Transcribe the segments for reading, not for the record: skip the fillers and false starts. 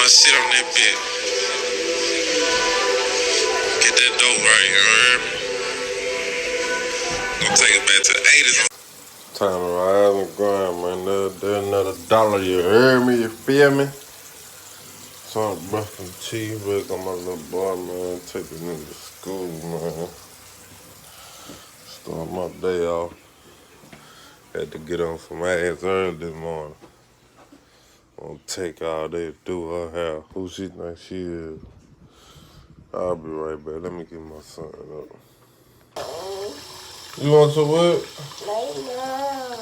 my shit on that bitch. Get that dope right, you heard me? Gonna take it back to the 80s. Time to rise and grind, man. Another dollar, you heard me? You feel me? So I'm brushing cheese back on my little boy, man. Take this nigga to school, man. Start my day off. Had to get on some ass early this morning. Gonna take all day to do her hair. Who she think she is? I'll be right back. Let me get my son up. You want some what? My mom.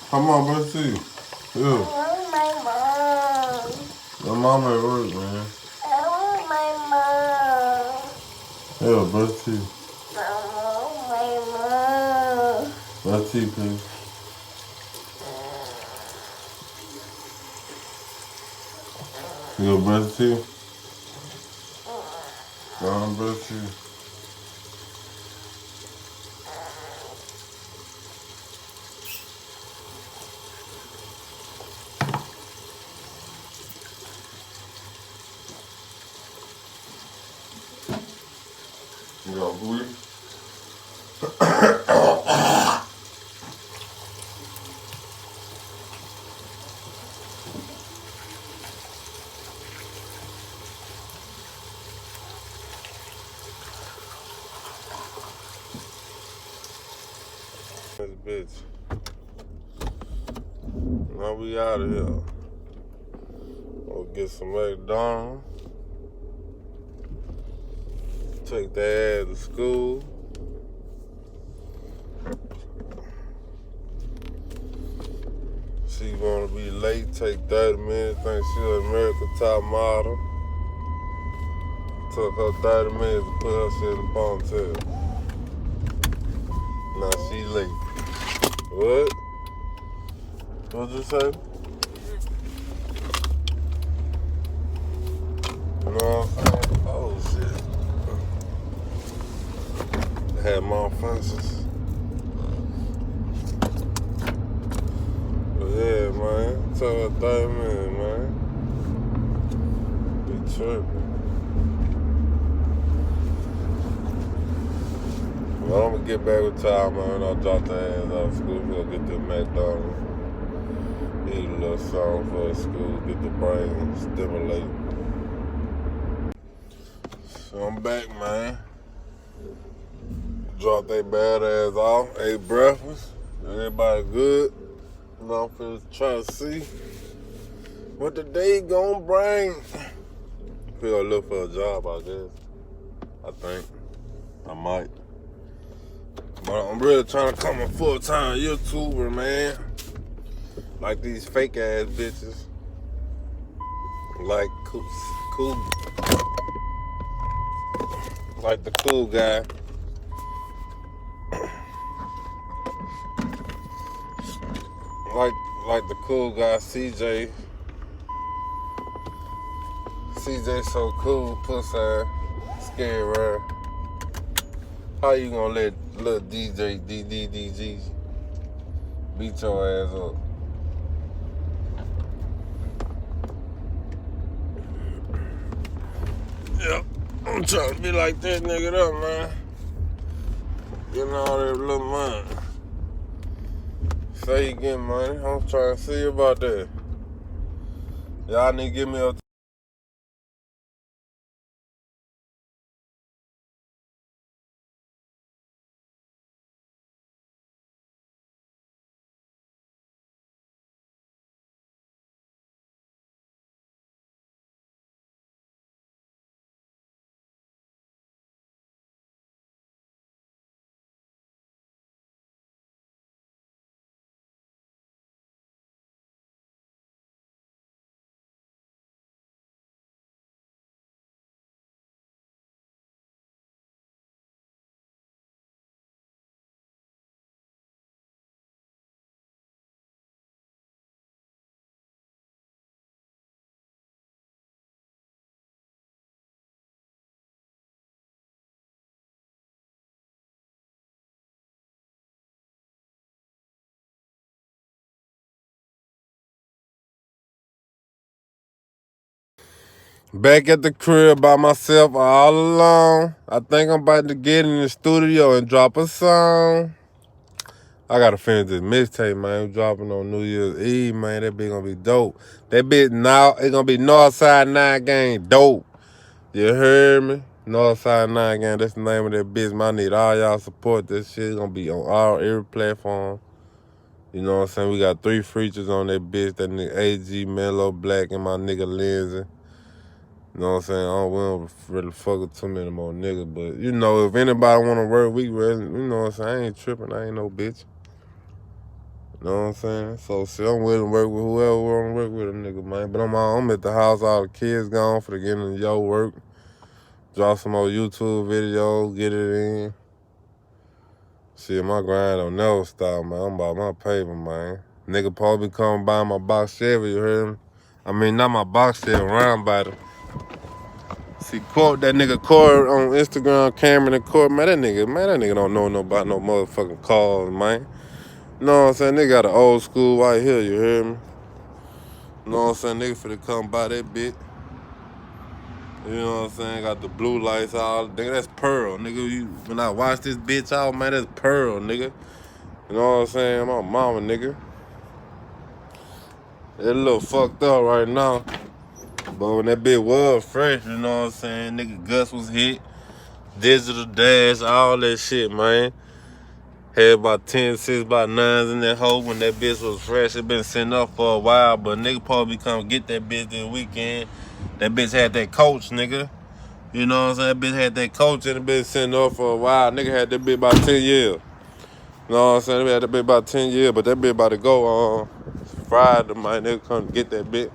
Come on, brush teeth. Yeah. I want my mom. Your mom at work, man. I want my mom. Yeah, brush teeth. I want my mom. Brush teeth, please. You gonna brush teeth? Go on, brush teeth. You got booty? This bitch. Now we out of here. We'll get some McDonald's. Take that ass to school. She wanna be late, take 30 minutes, think she an American top model. Took her 30 minutes to put her shit in the ponytail. Now she late. What? What'd you say? You know what I'm saying? Oh shit. Had more fences. But yeah, man. Took her 30 minutes, man. Be tripping. Well, I'm gonna get back with y'all, man. I'll drop the ass out of school. We'll get to McDonald's. Eat a little something for school. Get the brain stimulated. So I'm back, man. Dropped they bad ass off. Ate breakfast. Everybody good. You know, I'm finna try to see what the day gonna bring. Feel look for a job, I guess. I think. I might. But I'm really trying to become a full-time YouTuber, man. Like these fake ass bitches. Like cool. Like the cool guy. Like the cool guy, CJ. CJ so cool, pussy, scary rare. How you gonna let little DJ DDDG beat your ass up? Yep, I'm trying to be like that nigga up, man. Getting all that little money. Say you get money, I'm trying to see about that. Y'all need to give me a Back at the crib by myself all alone. I think I'm about to get in the studio and drop a song. I gotta finish this mixtape, man. We dropping on New Year's Eve, man. That bitch gonna be dope. That bitch now, it gonna be Northside 9 Gang dope. You heard me? Northside 9 Gang, that's the name of that bitch, man. I need all y'all support. This shit gonna be on every platform. You know what I'm saying? We got 3 features on that bitch. That nigga AG, Mellow, Black, and my nigga Lindsay. You know what I'm saying? We don't really fuck with too many more niggas. But, you know, if anybody want to work, we really, you know what I'm saying? I ain't tripping. I ain't no bitch. You know what I'm saying? So, shit, I'm willing to work with whoever want to work with a nigga, man. But I'm at the house, all the kids gone for the getting yo work. Drop some more YouTube videos, get it in. Shit, my grind don't never stop, man. I'm about my paper, man. Nigga probably come by my box Chevy, you heard me? I mean, not my box Chevy, round body. See, quote that nigga Corey on Instagram, Cameron and Corey, man, that nigga don't know about no motherfucking cars, man. You know what I'm saying? Nigga got an old school right here, you hear me? You know what I'm saying? Nigga finna come by that bitch. You know what I'm saying? Got the blue lights all. Nigga, that's Pearl. Nigga, when I watch this bitch out, man, that's Pearl, nigga. You know what I'm saying? My mama, nigga. It a little fucked up right now. But when that bitch was fresh, you know what I'm saying? Nigga, Gus was hit. Digital dash, all that shit, man. Had about 10, 6 by 9s in that hole when that bitch was fresh. It been sitting up for a while, but nigga probably come get that bitch this weekend. That bitch had that coach, nigga. You know what I'm saying? That bitch had that coach and it been sitting up for a while. Nigga had that bitch about 10 years. You know what I'm saying? They had that bitch about 10 years, but that bitch about to go Friday, man. Nigga come get that bitch.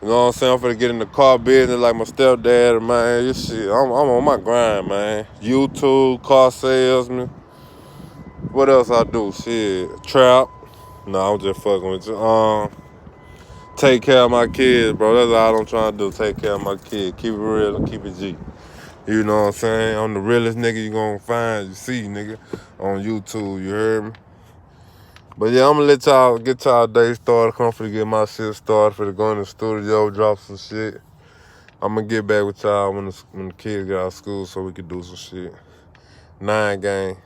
You know what I'm saying? I'm finna get in the car business like my stepdad, man. This shit, I'm on my grind, man. YouTube, car salesman. What else I do? Shit, trap. No, I'm just fucking with you. Take care of my kids, bro. That's all I'm trying to do. Take care of my kids. Keep it real and keep it G. You know what I'm saying? I'm the realest nigga you gonna find, you see, nigga, on YouTube. You heard me? But yeah, I'm gonna let y'all get y'all day started. Come for to get my shit started, for to go in the studio, drop some shit. I'm gonna get back with y'all when the kids get out of school so we can do some shit. 9 Gang.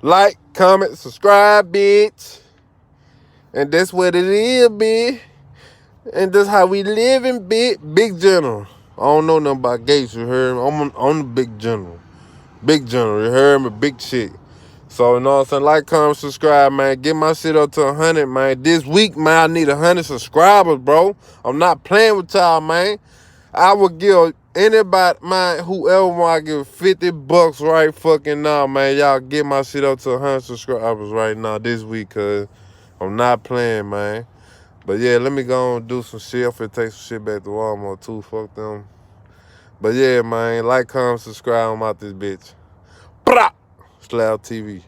Like, comment, subscribe, bitch. And that's what it is, bitch. And that's how we living, bitch. Big General. I don't know nothing about Gates, you heard me? I'm the Big General. Big General, you heard me? Big shit. So, you know what I'm saying? Like, comment, subscribe, man. Get my shit up to 100, man. This week, man, I need 100 subscribers, bro. I'm not playing with y'all, man. I would give anybody, man, whoever want to give $50 right fucking now, man. Y'all get my shit up to 100 subscribers right now this week, cuz I'm not playing, man. But yeah, let me go and do some shit. I'm finna take some shit back to Walmart too. Fuck them. But yeah, man, like, comment, subscribe. I'm out this bitch. Brah! Slab TV.